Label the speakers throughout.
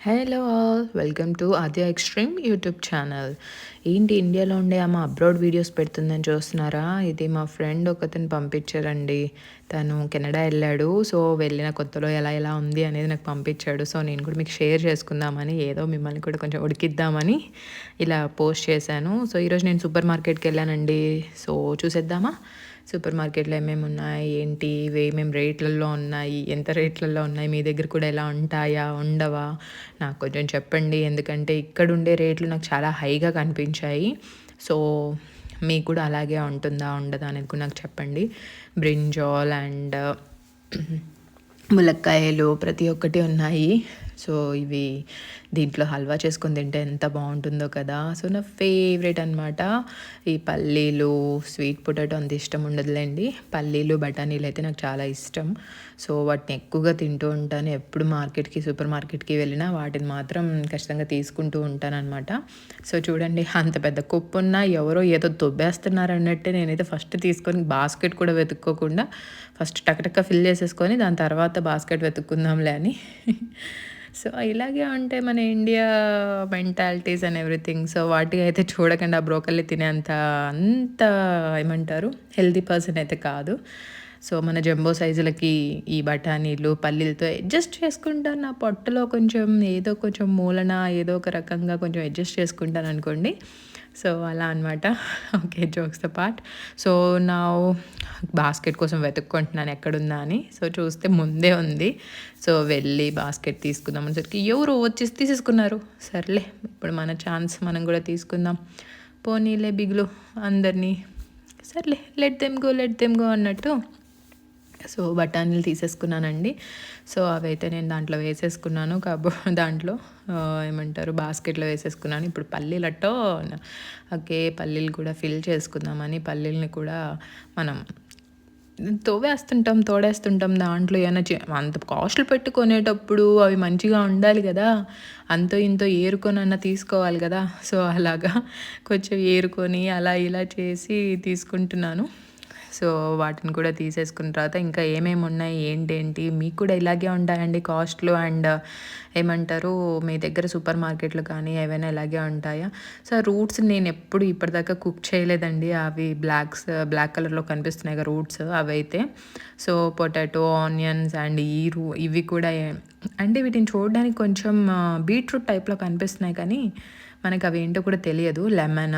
Speaker 1: Hello all, welcome to Aadya extreme YouTube channel. ఏంటి ఇండియాలో ఉండే ఆమె అబ్రాడ్ వీడియోస్ పెడుతుందని చూస్తున్నారా? ఇది మా ఫ్రెండ్ ఒకతను పంపించారండి. తను కెనడా వెళ్ళాడు. సో వెళ్ళిన కొత్తలో ఎలా ఎలా ఉంది అనేది నాకు పంపించాడు. సో నేను కూడా మీకు షేర్ చేసుకుందామని, ఏదో మిమ్మల్ని కూడా కొంచెం ఉడికిద్దామని ఇలా పోస్ట్ చేశాను. సో ఈరోజు నేను సూపర్ మార్కెట్కి వెళ్ళానండి. సో చూసేద్దామా సూపర్ మార్కెట్లో ఏమేమి ఉన్నాయి, ఏంటి, ఇవి ఏమేమి రేట్లలో ఉన్నాయి, ఎంత రేట్లలో ఉన్నాయి, మీ దగ్గర కూడా ఎలా ఉంటాయా ఉండవా నాకు కొంచెం చెప్పండి. ఎందుకంటే ఇక్కడ ఉండే రేట్లు నాకు చాలా హైగా కనిపించాయి. సో మీకు కూడా అలాగే ఉంటుందా ఉండదా అనేది కూడా నాకు చెప్పండి. బ్రింజాల్ అండ్ ములక్కాయలు ప్రతి ఒక్కటి ఉన్నాయి. సో ఇవి దీంట్లో హల్వా చేసుకొని తింటే ఎంత బాగుంటుందో కదా. సో నా ఫేవరెట్ అనమాట ఈ పల్లీలు. స్వీట్ పొటాటో అంత ఇష్టం ఉండదులేండి, పల్లీలు బఠానీలు అయితే నాకు చాలా ఇష్టం. సో వాటిని ఎక్కువగా తింటూ ఉంటాను. ఎప్పుడు సూపర్ మార్కెట్కి వెళ్ళినా వాటిని మాత్రం ఖచ్చితంగా తీసుకుంటూ ఉంటాను అనమాట. సో చూడండి, అంత పెద్ద కుప్పు ఉన్నా ఎవరో ఏదో దొబ్బేస్తున్నారు అన్నట్టే నేనైతే ఫస్ట్ తీసుకొని బాస్కెట్ కూడా వెతుక్కోకుండా ఫస్ట్ టకటక్క ఫిల్ చేసేసుకొని దాని తర్వాత బాస్కెట్ వెతుక్కుందాంలే అని. సో ఇలాగే ఉంటే మన India mentalities and everything. So వాటికి అయితే చూడకుండా బ్రోకల్లీ తినేంత అంత ఏమంటారు హెల్తీ పర్సన్ అయితే కాదు. సో మన జంబో సైజులకి ఈ బఠానీలు పల్లీలతో అడ్జస్ట్ చేసుకుంటాను. నా పొట్టలో కొంచెం ఏదో కొంచెం మూలన ఏదో ఒక రకంగా కొంచెం అడ్జస్ట్ చేసుకుంటాను అనుకోండి. సో అలా అనమాట. Okay, jokes the part. So నా బాస్కెట్ కోసం వెతుక్కుంటున్నాను ఎక్కడుందా అని. సో చూస్తే ముందే ఉంది. సో వెళ్ళి బాస్కెట్ తీసుకుందాం అనేసరికి ఎవరు వచ్చేసి తీసేసుకున్నారు. సర్లే, ఇప్పుడు మన ఛాన్స్, మనం కూడా తీసుకుందాం. పోనీలే బిగులు అందరినీ, సర్లే లెట్ దెమ్ గో అన్నట్టు. సో బఠానీలు తీసేసుకున్నానండి. సో అవైతే నేను దాంట్లో వేసేసుకున్నాను. దాంట్లో ఏమంటారు బాస్కెట్లో వేసేసుకున్నాను. ఇప్పుడు పల్లీలతో ఓకే, పల్లీలు కూడా ఫిల్ చేసుకుందామని పల్లీలని కూడా మనం తోడేస్తుంటాం దాంట్లో. ఏమైనా అంత కాస్ట్లు పెట్టుకునేటప్పుడు అవి మంచిగా ఉండాలి కదా, అంతో ఇంతో ఏరుకొని తీసుకోవాలి కదా. సో అలాగా కొంచెం ఏరుకొని అలా ఇలా చేసి తీసుకుంటున్నాను. సో వాటిని కూడా తీసేసుకున్న తర్వాత ఇంకా ఏమేమి ఉన్నాయి ఏంటేంటి మీకు కూడా ఇలాగే ఉంటాయండి కాస్ట్లు అండ్ ఏమంటారు మీ దగ్గర సూపర్ మార్కెట్లు కానీ ఏవైనా ఇలాగే ఉంటాయా? సో రూట్స్ నేను ఎప్పుడు ఇప్పటిదాకా కుక్ చేయలేదండి. అవి బ్లాక్ కలర్లో కనిపిస్తున్నాయి కదా రూట్స్, అవైతే. సో పొటాటో, ఆనియన్స్ అండ్ ఇవి కూడా అంటే వీటిని చూడడానికి కొంచెం బీట్రూట్ టైప్లో కనిపిస్తున్నాయి కానీ మనకు అవి ఏంటో కూడా తెలియదు. లెమన్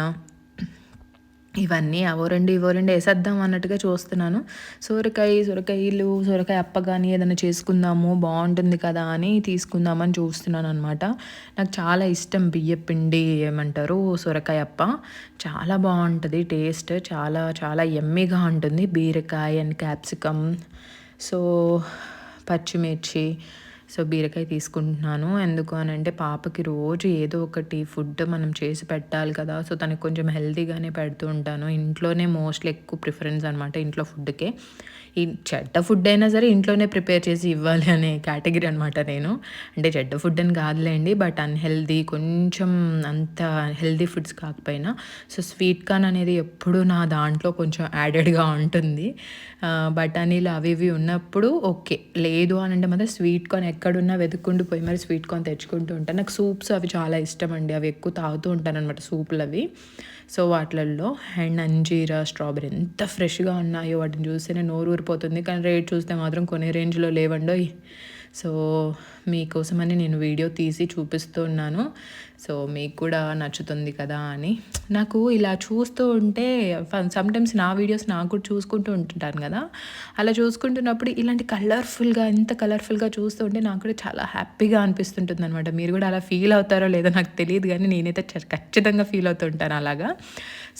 Speaker 1: ఇవన్నీ అవో రెండు వేసేద్దాం అన్నట్టుగా చూస్తున్నాను. సొరకాయ అప్ప కానీ ఏదైనా చేసుకుందాము బాగుంటుంది కదా అని తీసుకుందామని చూస్తున్నాను అనమాట. నాకు చాలా ఇష్టం బియ్యపిండి ఏమంటారు సొరకాయ అప్ప. చాలా బాగుంటుంది టేస్ట్, చాలా చాలా యమ్మీగా ఉంటుంది. బీరకాయ అండ్ క్యాప్సికమ్, సో పచ్చిమిర్చి, సో బీరకాయ తీసుకుంటున్నాను. ఎందుకు అని అంటే పాపకి రోజు ఏదో ఒకటి ఫుడ్ మనం చేసి పెట్టాలి కదా. సో తనకి కొంచెం హెల్తీగానే పెడుతూ ఉంటాను. ఇంట్లోనే మోస్ట్లీ ఎక్కువ ప్రిఫరెన్స్ అనమాట ఇంట్లో ఫుడ్కే. ఈ చెడ్డ ఫుడ్ అయినా సరే ఇంట్లోనే ప్రిపేర్ చేసి ఇవ్వాలి అనే కేటగిరీ అనమాట నేను. అంటే చెడ్డ ఫుడ్ అని కాదులేండి, బట్ అన్హెల్దీ, కొంచెం అంత హెల్దీ ఫుడ్స్ కాకపోయినా. సో స్వీట్ కార్న్ అనేది ఎప్పుడు నా దాంట్లో కొంచెం యాడెడ్గా ఉంటుంది. బఠానీలు అవి ఇవి ఉన్నప్పుడు ఓకే, లేదు అని అంటే మాత్రం స్వీట్ కార్న్ ఎక్కడున్నా వెతుక్కుంటూ పోయి మరి స్వీట్ కార్న్ తెచ్చుకుంటూ ఉంటాను. నాకు సూప్స్ అవి చాలా ఇష్టం అండి, అవి ఎక్కువ తాగుతూ ఉంటాను అనమాట సూపులు అవి. సో వాటిల్లో అండ్ అంజీరా, స్ట్రాబెరీ ఎంత ఫ్రెష్గా ఉన్నాయో వాటిని చూస్తేనే నోరు ఊరిపోతుంది. కానీ రేట్ చూస్తే మాత్రం కొనే రేంజ్లో లేవండోయ్. సో మీకోసమని నేను వీడియో తీసి చూపిస్తున్నాను. సో మీకు కూడా నచ్చుతుంది కదా అని. నాకు ఇలా చూస్తూ ఉంటే సమ్టైమ్స్ నా వీడియోస్ నాకు కూడా చూసుకుంటూ ఉంటుంటాను కదా. అలా చూసుకుంటున్నప్పుడు ఇలాంటి ఎంత కలర్ఫుల్గా చూస్తూ ఉంటే నాకు కూడా చాలా హ్యాపీగా అనిపిస్తుంటుంది అనమాట. మీరు కూడా అలా ఫీల్ అవుతారో లేదో నాకు తెలియదు కానీ నేనైతే ఖచ్చితంగా ఫీల్ అవుతుంటాను అలాగా.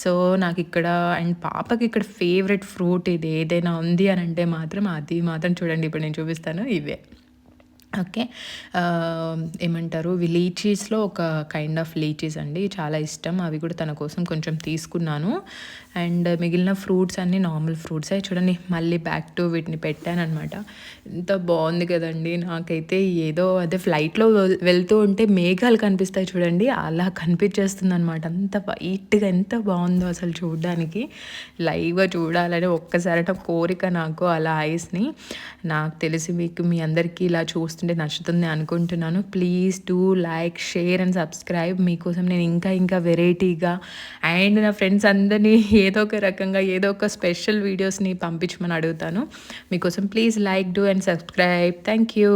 Speaker 1: సో నాకు ఇక్కడ అండ్ పాపకి ఇక్కడ ఫేవరెట్ ఫ్రూట్ ఇది ఏదైనా ఉంది అని అంటే మాత్రం అది మాత్రం చూడండి, ఇప్పుడు నేను చూపిస్తాను ఇవే. ఓకే, ఏమంటారు లీచీస్లో ఒక కైండ్ ఆఫ్ లీచీస్ అండి, చాలా ఇష్టం. అవి కూడా తన కోసం కొంచెం తీసుకున్నాను. అండ్ మిగిలిన ఫ్రూట్స్ అన్నీ నార్మల్ ఫ్రూట్సే. చూడండి మళ్ళీ బ్యాక్ టు వీటిని పెట్టానమాట. ఎంత బాగుంది కదండి. నాకైతే ఏదో అదే ఫ్లైట్లో వెళ్తూ ఉంటే మేఘాలు కనిపిస్తాయి చూడండి, అలా కనిపించేస్తుంది అనమాట. అంత వైట్గా ఎంత బాగుందో అసలు చూడడానికి. లైవ్గా చూడాలని ఒక్కసారి కోరిక నాకు అలా ఐస్ని. నాకు తెలిసి మీ అందరికీ ఇలా చూస్తున్న చేస్తుంటే నచ్చుతుంది అనుకుంటున్నాను. Please do like, share and subscribe. మీకోసం నేను ఇంకా వెరైటీగా అండ్ నా ఫ్రెండ్స్ అందరినీ ఏదో ఒక రకంగా ఏదో ఒక స్పెషల్ వీడియోస్ని పంపించమని అడుగుతాను. మీకోసం please like, do and subscribe. Thank you.